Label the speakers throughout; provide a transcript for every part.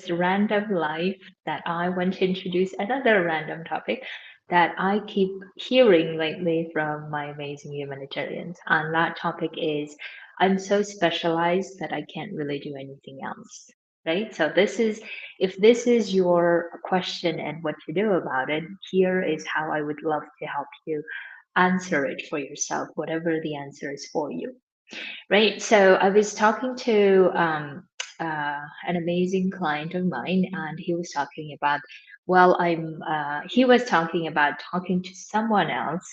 Speaker 1: random life that I want to introduce another random topic that I keep hearing lately from my amazing humanitarians. And that topic is I'm so specialized that I can't really do anything else. Right? So if this is your question and what to do about it, here is how I would love to help you answer it for yourself, whatever the answer is for you. Right. So I was talking to an amazing client of mine, and he was talking about, he was talking about talking to someone else,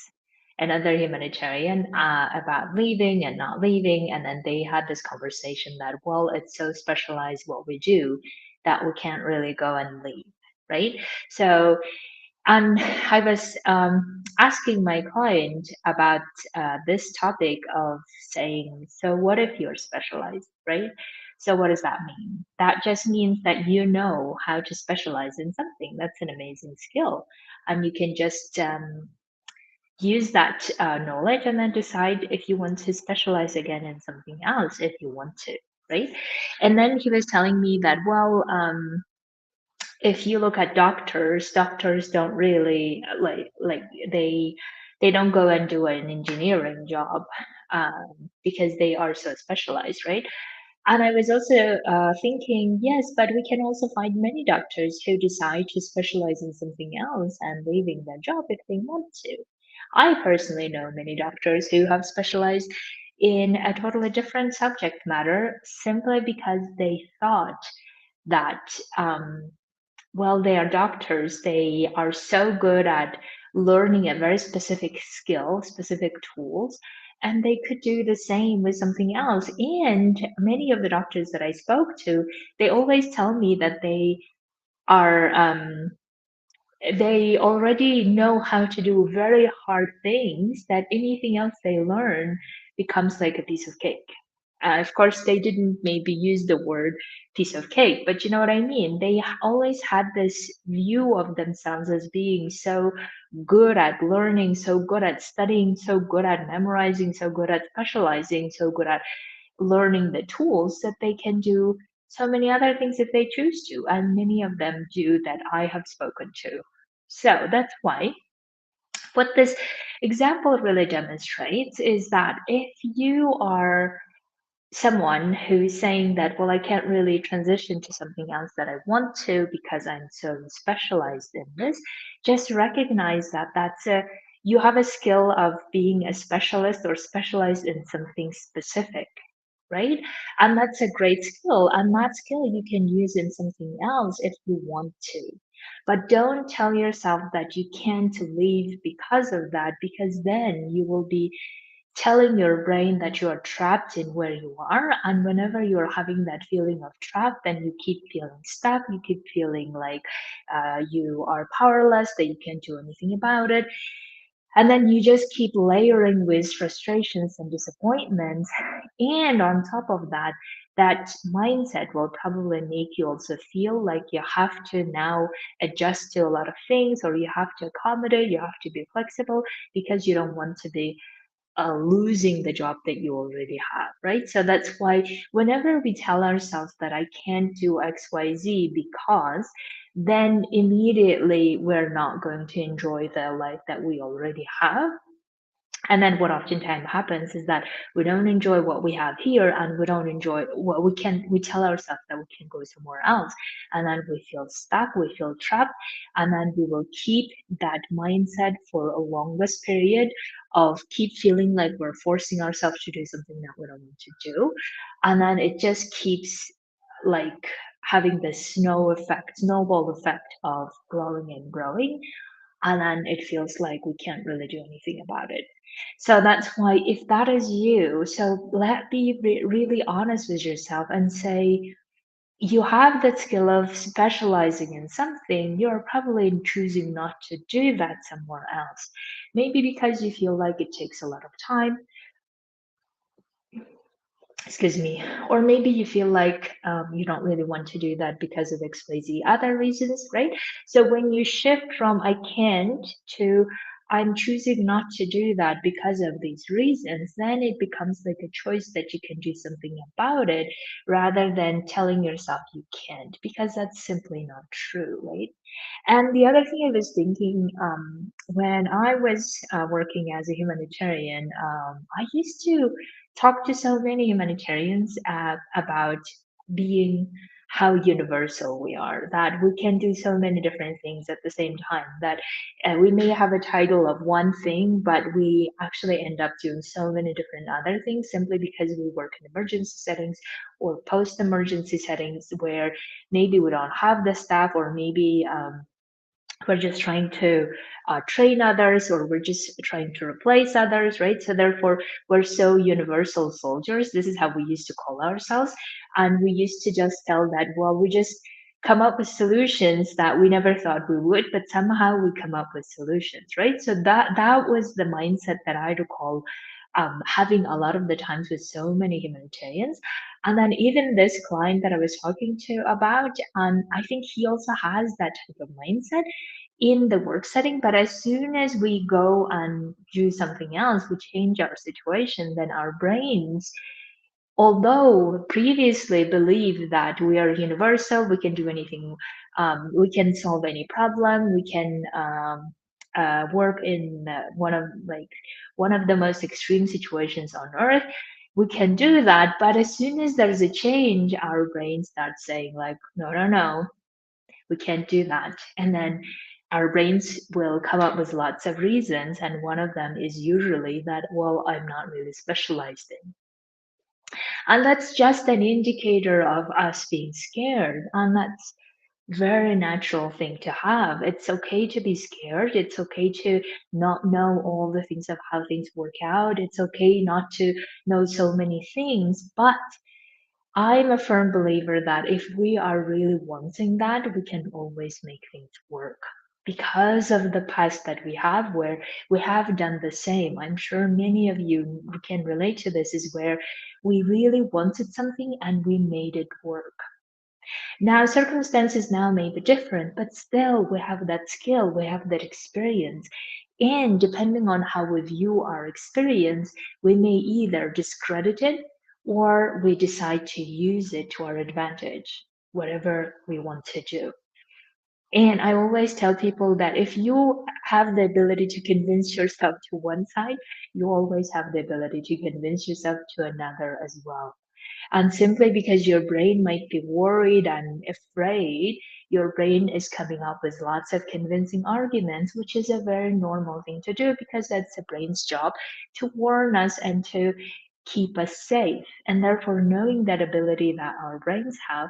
Speaker 1: another humanitarian, about leaving and not leaving. And then they had this conversation that, well, it's so specialized what we do that we can't really go and leave. Right. So and I was asking my client about this topic of saying, so what if you're specialized, right? So what does that mean? That just means that you know how to specialize in something. That's an amazing skill. And you can just use that knowledge and then decide if you want to specialize again in something else if you want to, right? And then he was telling me that, if you look at doctors don't really like they don't go and do an engineering job because they are so specialized, right? And I was also thinking, yes, but we can also find many doctors who decide to specialize in something else and leaving their job if they want to. I personally know many doctors who have specialized in a totally different subject matter simply because they thought that they are doctors. They are so good at learning a very specific skill, specific tools, and they could do the same with something else. And many of the doctors that I spoke to, they always tell me that are they already know how to do very hard things, that anything else they learn becomes like a piece of cake. Of course, they didn't maybe use the word piece of cake, but you know what I mean? Always had this view of themselves as being so good at learning, so good at studying, so good at memorizing, so good at specializing, so good at learning the tools that they can do so many other things if they choose to. And many of them do that I have spoken to. So that's why what this example really demonstrates is that if you are someone who's saying that, well, I can't really transition to something else that I want to because I'm so specialized in this, just recognize that you have a skill of being a specialist or specialized in something specific, right? And that's a great skill. And that skill you can use in something else if you want to. But don't tell yourself that you can't leave because of that, because then you will be telling your brain that you are trapped in where you are. And whenever you're having that feeling of trap, then you keep feeling stuck. You keep feeling like you are powerless, that you can't do anything about it. And then you just keep layering with frustrations and disappointments. And on top of that, that mindset will probably make you also feel like you have to now adjust to a lot of things, or you have to accommodate, you have to be flexible because you don't want to be losing the job that you already have, right? So that's why whenever we tell ourselves that I can't do XYZ because then immediately we're not going to enjoy the life that we already have. And then what oftentimes happens is that we don't enjoy what we have here, and we don't enjoy what we tell ourselves that we can go somewhere else. And then we feel stuck, we feel trapped, and then we will keep that mindset for a longest period of keep feeling like we're forcing ourselves to do something that we don't want to do. And then it just keeps like having this snowball effect of growing and growing, and then it feels like we can't really do anything about it. So that's why, if that is you, so really honest with yourself and say, you have that skill of specializing in something, you're probably choosing not to do that somewhere else. Maybe because you feel like it takes a lot of time, excuse me, or maybe you feel like you don't really want to do that because of XYZ other reasons, right? So when you shift from I can't to I'm choosing not to do that because of these reasons, then it becomes like a choice that you can do something about it rather than telling yourself you can't, because that's simply not true, right? And the other thing I was thinking, when I was working as a humanitarian, I used to talk to so many humanitarians about being how universal we are, that we can do so many different things at the same time, that we may have a title of one thing, but we actually end up doing so many different other things simply because we work in emergency settings or post emergency settings where maybe we don't have the staff, or maybe we're just trying to train others, or we're just trying to replace others, right? So therefore we're so universal soldiers, this is how we used to call ourselves. And we used to just tell that, well, we just come up with solutions that we never thought we would, but somehow we come up with solutions, right? So that was the mindset that I recall having a lot of the times with so many humanitarians. And then even this client that I was talking to about, I think he also has that type of mindset in the work setting. But as soon as we go and do something else, we change our situation, then our brains, although previously believed that we are universal, we can do anything, we can solve any problem, we can work in one of the most extreme situations on earth. We can do that, but as soon as there's a change, our brain starts saying like, no, no, no, we can't do that. And then our brains will come up with lots of reasons, and one of them is usually that, well, I'm not really specialized in. And that's just an indicator of us being scared. And that's very natural thing to have. It's okay to be scared. It's okay to not know all the things of how things work out. It's okay not to know so many things. But I'm a firm believer that if we are really wanting that, we can always make things work. Because of the past that we have, where we have done the same. I'm sure many of you who can relate to this, is where we really wanted something and we made it work. Now, circumstances now may be different, but still we have that skill, we have that experience. And depending on how we view our experience, we may either discredit it or we decide to use it to our advantage, whatever we want to do. And I always tell people that if you have the ability to convince yourself to one side, you always have the ability to convince yourself to another as well. And simply because your brain might be worried and afraid, your brain is coming up with lots of convincing arguments, which is a very normal thing to do because that's the brain's job to warn us and to keep us safe. And therefore, knowing that ability that our brains have,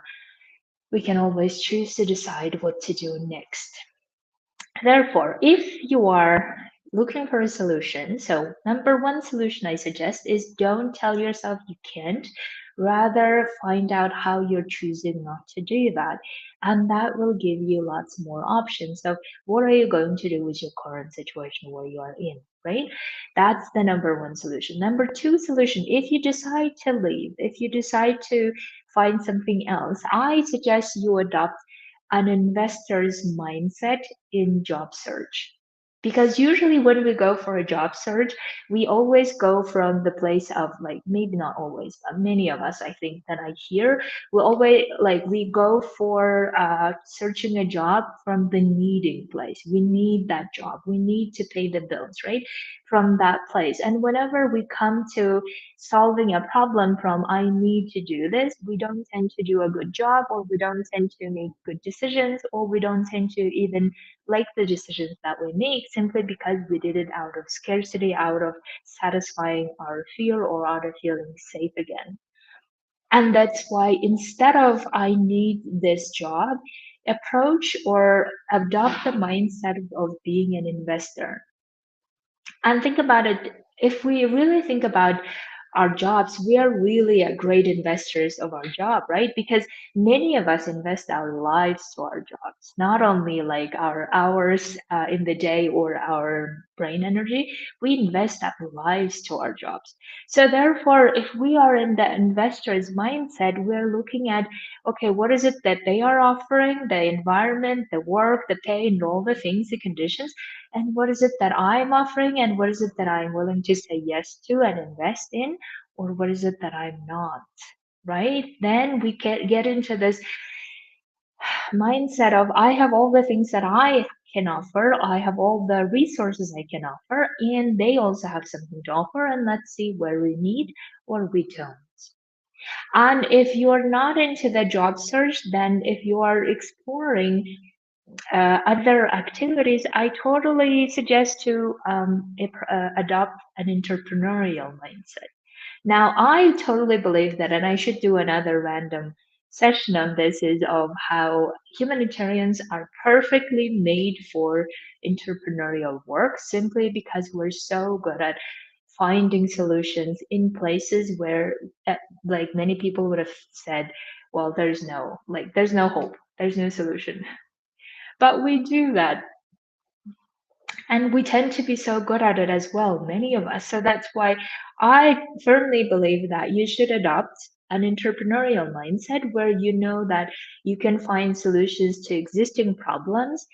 Speaker 1: we can always choose to decide what to do next. Therefore, if you are looking for a solution, so number one solution I suggest is don't tell yourself you can't. Rather, find out how you're choosing not to do that. And that will give you lots more options. So, what are you going to do with your current situation where you are in, right? That's the number one solution. Number two solution, if you decide to leave, if you decide to find something else, I suggest you adopt an investor's mindset in job search. Because usually when we go for a job search, we always go from the place of like, maybe not always, but many of us, I think that I hear, we always like, we go for searching a job from the needing place. We need that job. We need to pay the bills, right? From that place. And whenever we come to solving a problem from I need to do this, we don't tend to do a good job, or we don't tend to make good decisions, or we don't tend to even like the decisions that we make simply because we did it out of scarcity, out of satisfying our fear, or out of feeling safe again. And that's why instead of I need this job, approach or adopt the mindset of being an investor. And think about it, if we really think about our jobs, we are really a great investors of our job, right? Because many of us invest our lives to our jobs, not only like our hours in the day or our brain energy, we invest our lives to our jobs. So therefore, if we are in the investor's mindset, we're looking at, okay, what is it that they are offering, the environment, the work, the pay, and all the things, the conditions, and what is it that I'm offering, and what is it that I'm willing to say yes to and invest in, or what is it that I'm not, right? Then we get into this mindset of I have all the things that I can offer, I have all the resources I can offer, and they also have something to offer, and let's see where we meet or we don't. And if you're not into the job search, then if you are exploring other activities, I totally suggest to adopt an entrepreneurial mindset. Now, I totally believe that, and I should do another random session on this, is of how humanitarians are perfectly made for entrepreneurial work simply because we're so good at finding solutions in places where, like many people would have said, well, there's no hope, there's no solution. But we do that, and we tend to be so good at it as well, many of us. So that's why I firmly believe that you should adopt an entrepreneurial mindset where you know that you can find solutions to existing problems,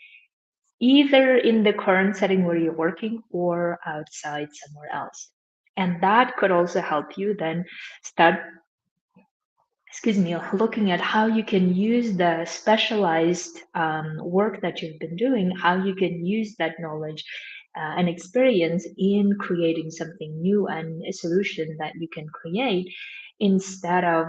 Speaker 1: either in the current setting where you're working or outside somewhere else. And that could also help you then start, excuse me, looking at how you can use the specialized work that you've been doing, how you can use that knowledge and experience in creating something new and a solution that you can create, instead of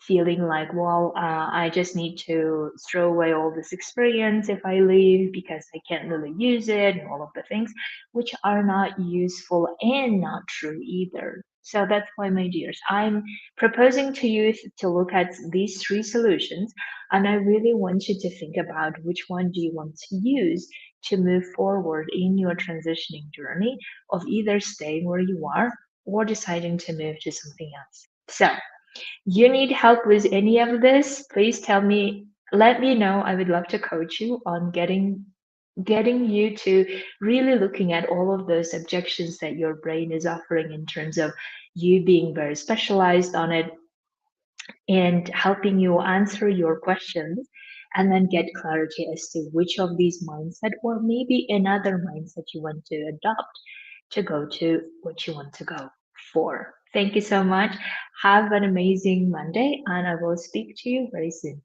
Speaker 1: feeling like, well, I just need to throw away all this experience if I leave because I can't really use it, and all of the things which are not useful and not true either. So that's why, my dears, I'm proposing to you to look at these three solutions, and I really want you to think about which one do you want to use to move forward in your transitioning journey of either staying where you are or deciding to move to something else. So, you need help with any of this, please tell me, let me know. I would love to coach you on getting you to really looking at all of those objections that your brain is offering in terms of you being very specialized on it, and helping you answer your questions, and then get clarity as to which of these mindset or maybe another mindset you want to adopt to go to what you want to go for. Thank you so much. Have an amazing Monday, and I will speak to you very soon.